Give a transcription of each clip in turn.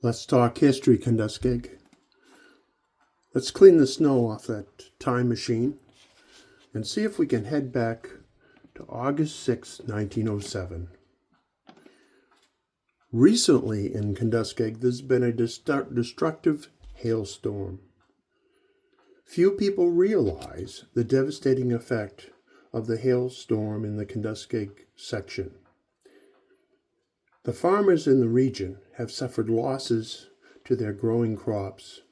Let's talk history, Kunduskig. Let's clean the snow off that time machine and see if we can head back to August 6, 1907. Recently in Kunduskig, there's been a destructive hailstorm. Few people realize the devastating effect of the hailstorm in the Kunduskig section. The farmers in the region have suffered losses to their growing crops,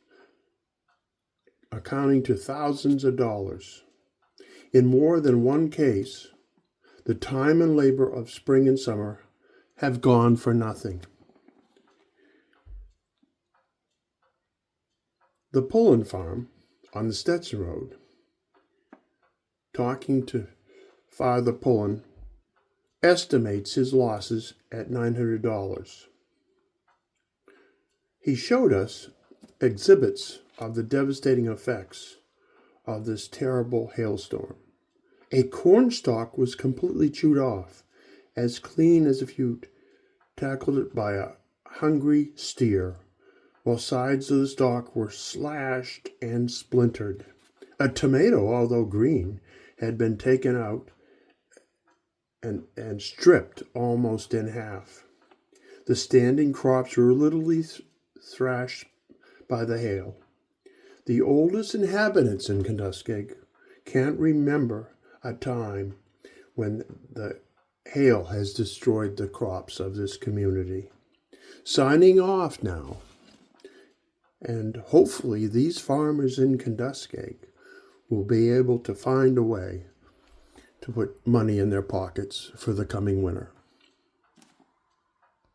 accounting to thousands of dollars. In more than one case, the time and labor of spring and summer have gone for nothing. The Pullen farm on the Stetson Road, talking to Father Pullen, estimates his losses at $900. He showed us exhibits of the devastating effects of this terrible hailstorm. A cornstalk was completely chewed off, as clean as if you'd tackled it by a hungry steer, while sides of the stalk were slashed and splintered. A tomato, although green, had been taken out and stripped almost in half. The standing crops were literally thrashed by the hail. The oldest inhabitants in Kunduskig can't remember a time when the hail has destroyed the crops of this community. Signing off now, and hopefully these farmers in Kunduskig will be able to find a way to put money in their pockets for the coming winter.